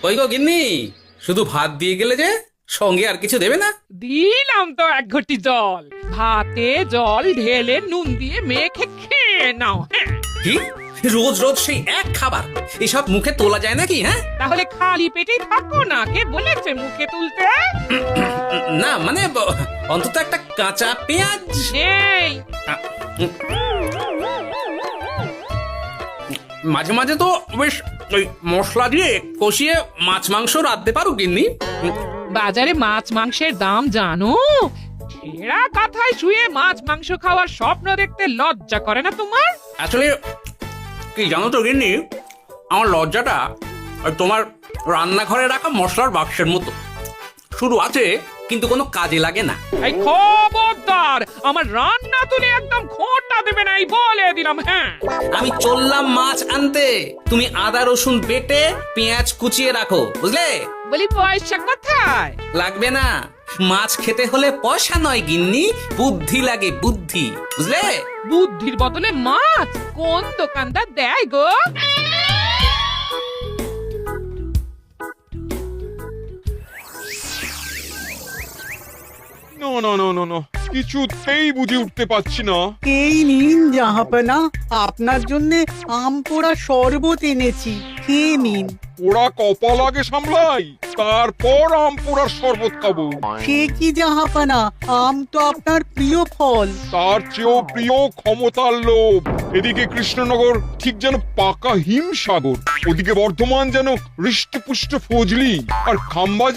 ওই গো গিন্নি, শুধু ভাত দিয়ে গেলে যে, সঙ্গে আর কিছু দেবে না? দিলাম তো এক ঘটি জল। ভাতে জল ঢেলে নুন দিয়ে মেখে খেয়ে নাও। হ্যাঁ, কি রোজ রোজ সেই এক খাবার? এসব মুখে তোলা যায় নাকি? হ্যাঁ, তাহলে খালি পেটেই থাকো না, কে বলেছে মুখে তুলতে? না মানে অন্তত একটা কাঁচা পেঁয়াজ। এই মাঝে মাঝে তো বেশ ওই মশলা দিয়ে কষিয়ে মাছ মাংস রাঁধতে পারো গিন্নি। বাজারে মাছ মাংসের দাম জানো? ছেঁড়া কাঁথায় শুয়ে মাছ মাংস খাওয়ার স্বপ্ন দেখতে লজ্জা করে না তোমার? আসলে কি জানো তো গিন্নি, আমার লজ্জাটা ওই তোমার রান্নাঘরে রাখা মশলার বাক্সের মতো, শুরু আছে কিন্তু কোনো কাজে লাগে না। এই খবরদার, আমার রান্না তুলে একদম খোঁটা দেবে না, এই বলে দিলাম। হ্যাঁ, আমি চললাম মাছ আনতে, তুমি আদা রসুন বেটে পেঁয়াজ কুচিয়ে রাখো, বুঝলে? বলি পয়সা কোথায়? লাগবে না, মাছ খেতে হলে পয়সা নয় গিন্নি, বুদ্ধি লাগে, বুদ্ধি, বুঝলে? বুদ্ধির বদলে মাছ কোন দোকানদার দেয় গো? না না না না না, কিছুতেই বুঝে উঠতে পারছি না। এই নিন জাহাপনা, আপনার জন্য আম পোড়া শরবত এনেছি, খেয়ে নিন। ওরা কপাল আগে সামলাই, তারপর আম পোড়ার শরবত খাবো। সে কি জাহাপনা, আম তো আপনার প্রিয় ফল। তার চেয়েও প্রিয় ক্ষমতার লোভ। এদিকে কৃষ্ণনগর ঠিক যেন পাকা হিমসাগর, ওদিকে বর্ধমান যেন হৃষ্টপুষ্ট ফজলি, আর খাম্বাজ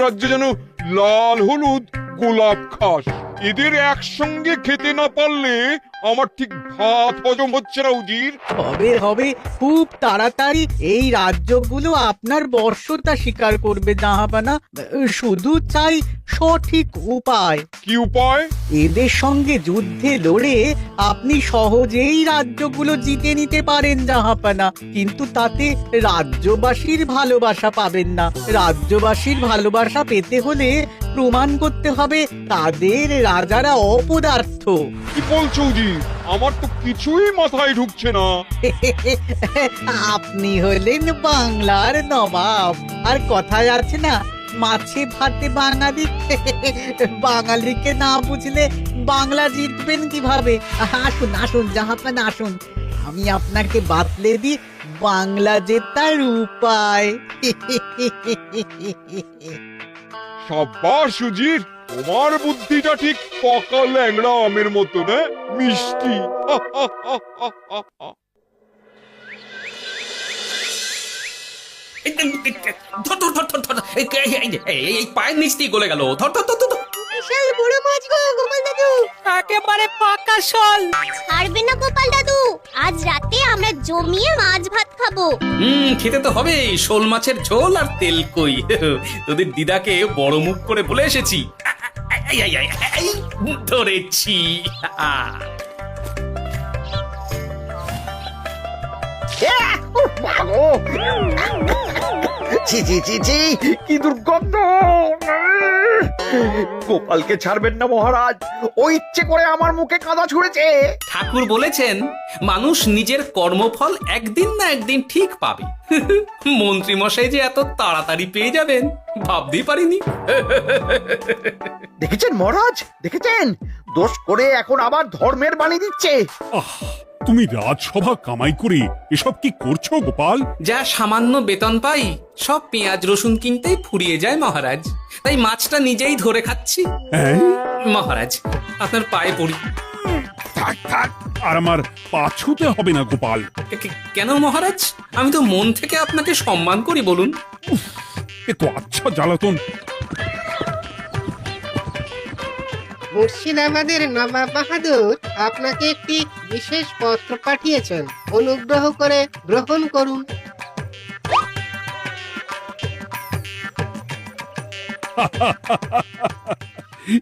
রাজ্য যেন লাল হলুদ গোলাপ ঘাস। এদের একসঙ্গে খেতে না পারলে আমার ঠিক ভাত হজম হচ্ছে না উজির। হবে হবে, খুব তাড়াতাড়ি এই রাজ্যগুলো আপনার বর্ষতা স্বীকার করবে জাহাপনা। শুধু চাই সঠিক উপায়। কি উপায়? এদের সঙ্গে যুদ্ধে লড়ে আপনি সহজেই রাজ্যগুলো জিতে নিতে পারেন জাহাপনা, কিন্তু তাতে রাজ্যবাসীর ভালোবাসা পাবেন না। রাজ্যবাসীর ভালোবাসা পেতে হলে প্রমাণ করতে হবে তাদের রাজারা অপদার্থ। কি বলছো উজির? আমার তো কিছুই মাথায় ঢুকছে না। আপনি হলেন বাংলার নবাব, আর কথায় আছে না, মাছে ভাতে বাঙালি। বাঙালিকে না বুঝলে বাংলা জিতবেন কিভাবে? আসুন আসুন জাহাপানা, আসুন, আমি আপনাকে বাতলে দিই বাংলা জেতার উপায়। সাব্বাস উজির, তোমার বুদ্ধিটা ঠিক পাকা ল্যাংড়া আমের মতো, না মিষ্টি। ধর ধর ধর ধর ধর, এই পায়ের নিচ দিয়ে গলে গেল, ধর ধর ধর ধর। বিশাল বড় মাছ গো গোপাল দাদু, একেবারে পাকা শোল। ছাড়বে না গোপাল দাদু, আজ রাতে আমরা জমিয়ে মাছ ভাত খাবো। খেতে তো হবে শোল মাছের ঝোল আর তেল কই। তোদের দিদাকে বড় মুখ করে বলে এসেছি, এই, ধরেছি। ছি ছি ছি ছি, কি দুর্গন্ধ! গোপালকে ছাড়বেন না মহারাজ, ও ইচ্ছে করে আমার মুখে কাদা ছুঁড়েছে। ঠাকুর বলেছেন মানুষ নিজের কর্মফল একদিন না একদিন ঠিক পাবে। মন্ত্রী মশাই যে এত তাড়াতাড়ি পেয়ে যাবেন ভাবতেই পারিনি। দেখেছেন মহারাজ, দেখেছেন? দোষ করে এখন আবার ধর্মের বাণী দিচ্ছে। তুমি রাজসভা কামাই করে এসব কি করছো গোপাল? যা সামান্য বেতন পাই সব পেঁয়াজ রসুন কিনতেই ফুরিয়ে যায় মহারাজ, তাই মাছটা নিজেই ধরে খাচ্ছি। হ্যাঁ? মহারাজ আপনার পায়ে পড়ি। থাক থাক, আর আমার পা ছুঁতে হবে না গোপাল। কেন মহারাজ? আমি তো মন থেকে আপনাকে সম্মান করি, বলুন। এ তো আচ্ছা জ্বালাতন। মুর্শিদাবাদের নবাব বাহাদুর আপনাকে একটি বিশেষ পত্র পাঠিয়েছেন, অনুগ্রহ করে গ্রহণ করুন।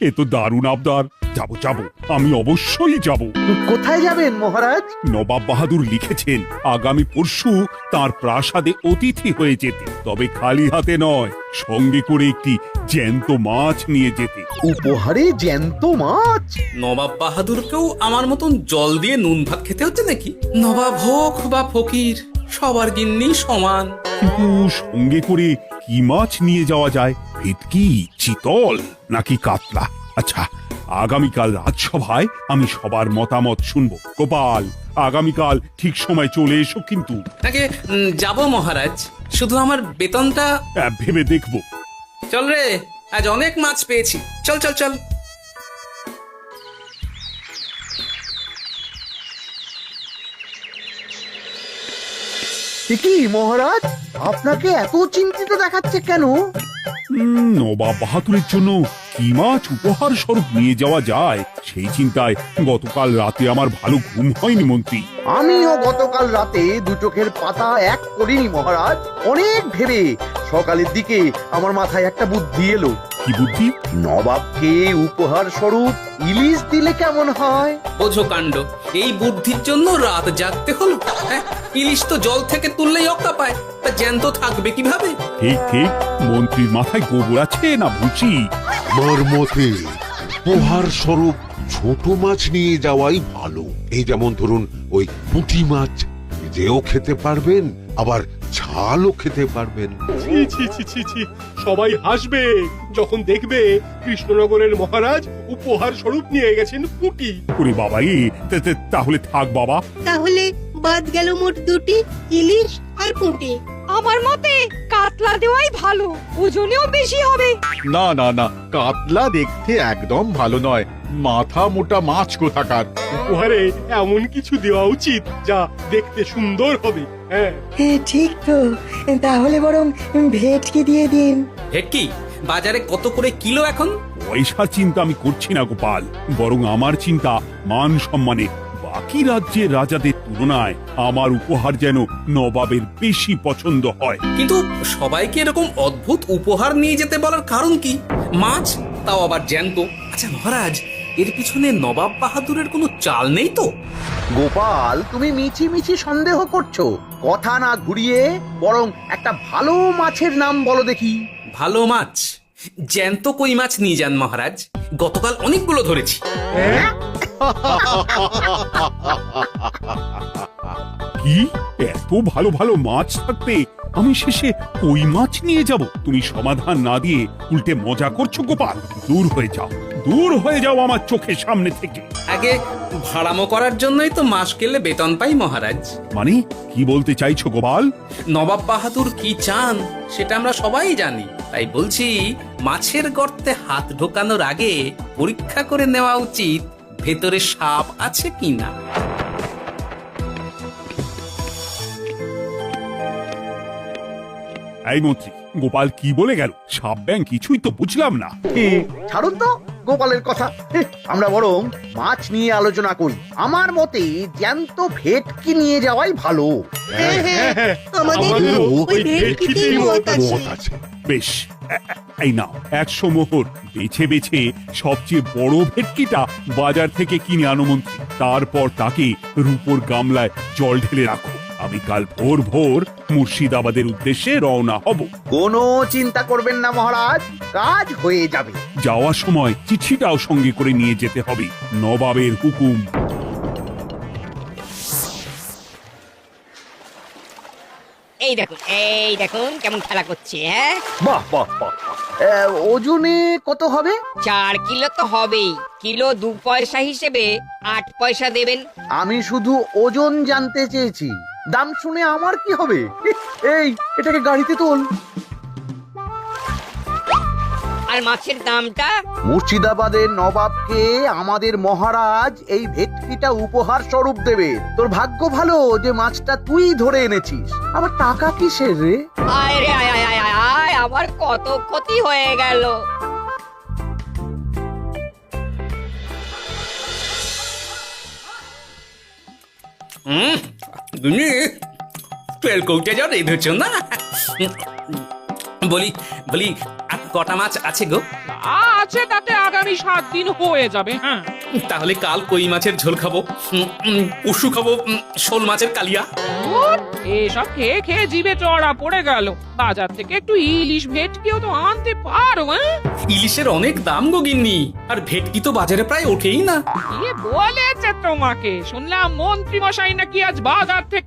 এ তো দারুণ আবদার। যাবো যাবো, আমি অবশ্যই যাব। কোথায় যাবেন মহারাজ? নবাব বাহাদুর লিখেছেন আগামী পরশু তার প্রাসাদে অতিথি হয়ে যেতে, তবে খালি হাতে নয়, সঙ্গে করে একটি জ্যান্ত মাছ নিয়ে যেতে। উপহারে জ্যান্ত মাছ? নবাব বাহাদুরকেও আমার মতন জল দিয়ে নুন ভাত খেতে হচ্ছে নাকি? নবাব হোক বা ফকির, সবার গিন্নি সমান। কিন্তু সঙ্গে করে কি মাছ নিয়ে যাওয়া যায়? ভেটকি, চিতল নাকি কাতলা? আচ্ছা, আগামীকাল রাজসভায় আমি সবার মতামত শুনবো। গোপাল, আগামীকাল ঠিক সময় চলে এসো কিন্তু। তাকে যাব মহারাজ, শুধু আমার বেতনটা। ভেবে দেখবো। চল রে, আজ অনেক মাছ পেয়েছি, চল চল চল। কি মহারাজ, আপনাকে এত চিন্তিত দেখাচ্ছে কেন? নবাব বাহাদুরের জন্য কি মাছ উপহার স্বরূপ নিয়ে যাওয়া যায় সেই চিন্তায় গতকাল রাতে আমার ভালো ঘুম হয়নি মন্ত্রী। আমিও গতকাল রাতে দু চোখের পাতা এক করিনি মহারাজ। অনেক ভেবে সকালের দিকে আমার মাথায় একটা বুদ্ধি এলো। কি বুদ্ধি? নবাবকে উপহার স্বরূপ ইলিশ দিলে কেমন হয়? বোঝো কাণ্ড, এই বুদ্ধির জন্য রাত জাগতে হলো। হ্যাঁ, ইলিশ তো জল থেকে তুললেই অক্কা পায়, তা জ্যান্ত থাকবে কিভাবে? ঠিক ঠিক, মন্ত্রীর মাথায় গোবর আছে না ভুসি? আমার মতে উপহার স্বরূপ ছোট মাছ নিয়ে যাওয়াই ভালো। এই যেমন ধরুন ওই পুঁটি মাছ, যেও খেতে পারবেন আবার ঝালও খেতে পারবেন। ছি ছি ছি ছি ছি, সবাই হাসবে যখন দেখবে কৃষ্ণনগরের মহারাজ উপহার স্বরূপ নিয়ে গেছেন পুঁটি। ওরে বাবা, তাহলে থাক বাবা। তাহলে বাদ গেল মোট দুটি, ইলিশ আর পুঁটি। আমার মতে কাতলা দেওয়াই ভালো, ওজনেও বেশি হবে। না না না, কাতলা দেখতে একদম ভালো নয়, মাথা মোটা মাছ কোথাকার। উপহারে এমন কিছু দেওয়া উচিত যা দেখতে সুন্দর হবে। হ্যাঁ, ঠিক তো, তাহলে বরং ভেটকি দিয়ে দিন। ভেটকি বাজারে কত করে কিলো এখন? পয়সার চিন্তা আমি করছি না গোপাল, বরং আমার চিন্তা মান সম্মানে। বাকি রাজ্যের রাজাদের তুলনায় আমার উপহার যেন নবাবের বেশি পছন্দ হয়। কিন্তু সবাইকে এরকম অদ্ভুত উপহার নিয়ে যেতে বলার কারণ কি? মাছ, তাও আবার জ্যান্ত। আচ্ছা মহারাজ, এর পিছনে নবাব বাহাদুরের কোনো চাল নেই তো? গোপাল, তুমি মিছি মিছি সন্দেহ করছো। কথা না ঘুরিয়ে বরং একটা ভালো মাছের নাম বলো দেখি। ভালো মাছ? জ্যান্ত কই মাছ নিয়ে যান মহারাজ, গতকাল অনেকগুলো ধরেছি। কি, এত ভালো ভালো মাছ থাকতে আমি শেষে কই মাছ নিয়ে যাব? তুমি সমাধান না দিয়ে উল্টে মজা করছো গোপাল। দূর হয়ে যাও, দূর হয়ে যাও আমার চোখের সামনে থেকে। আগে ভাড়ামো করার জন্যই তো মাস গেলে বেতন পাই মহারাজ। মানে কি বলতে চাইছো গোপাল? নবাব বাহাদুর কি চান সেটা আমরা সবাই জানি, তাই বলছি মাছের গর্তে হাত ঢোকানোর আগে পরীক্ষা করে নেওয়া উচিত ভেতরে সাপ আছে কিনা। এই মন্ত্রী, গোপাল কি বলে গেল? সাপ ব্যাং কিছুই তো বুঝলাম না। ছাড়ুন তো গোপালের কথা, আমরা বরং মাছ নিয়ে আলোচনা করি। আমার মতে জ্যান্ত ভেটকি নিয়ে যাওয়াই ভালো। আমাদেরও ওই ভেটকিতেই মত আছে। বেশ, এই নাও 100 মোহর। বেছে বেছে সবচেয়ে বড় ভেটকিটা বাজার থেকে কিনে আনো মন্ত্রী। তারপর তাকে রূপোর গামলায় জল ঢেলে রাখো। আমি কাল ভোর ভোর মুর্শিদাবাদের উদ্দেশ্যে রওনা হব। কোনো চিন্তা করবেন না মহারাজ, কাজ হয়ে যাবে। যাওয়ার সময় চিঠিটাও সঙ্গে করে নিয়ে যেতে হবে। নবাবের হুকুম। এই দেখুন কেমন খেলা করছে। হ্যাঁ, বাহ বাহ বাহ। ওজনে কত হবে? 4 কিলো তো হবেই। কিলো 2 পয়সা হিসেবে 8 পয়সা দেবেন। আমি শুধু ওজন জানতে চেয়েছি, দাম শুনে আমার কি হবে? এই, এটাকে গাড়িতে তোল। আর মাছের দামটা? মুর্শিদাবাদের নবাবকে আমাদের মহারাজ এই ভেটকিটা উপহার স্বরূপ দেবে। তোর ভাগ্য ভালো যে মাছটা তুই ধরে এনেছিস। আবার টাকা কিসের রে? আয় রে আয় আয় আয় আয় আয়, আমার কত ক্ষতি হয়ে গেল। তুমি তেল কৌটে যা রেঁধেছ না? বলি বলি আর কটা মাছ আছে গো? আছে, তাতে আগামী 7 দিন হয়ে যাবে। হ্যাঁ, তাহলে কাল কই মাছের ঝোল খাবো, পরশু খাবো শোল মাছের কালিয়া। এসব খেয়ে খেয়ে জিভে চড়া পড়ে গেল। বাজার থেকে একটু ইলিশ ভেটকিও তো আনতে পারো। ইলিশের অনেক দাম গো গিন্নি, আর ভেটকি তো বাজারে প্রায় ওঠেই না। কে বলেছে তোমাকে? শুনলাম মন্ত্রী মশাই নাকি আজ বাজার থেকে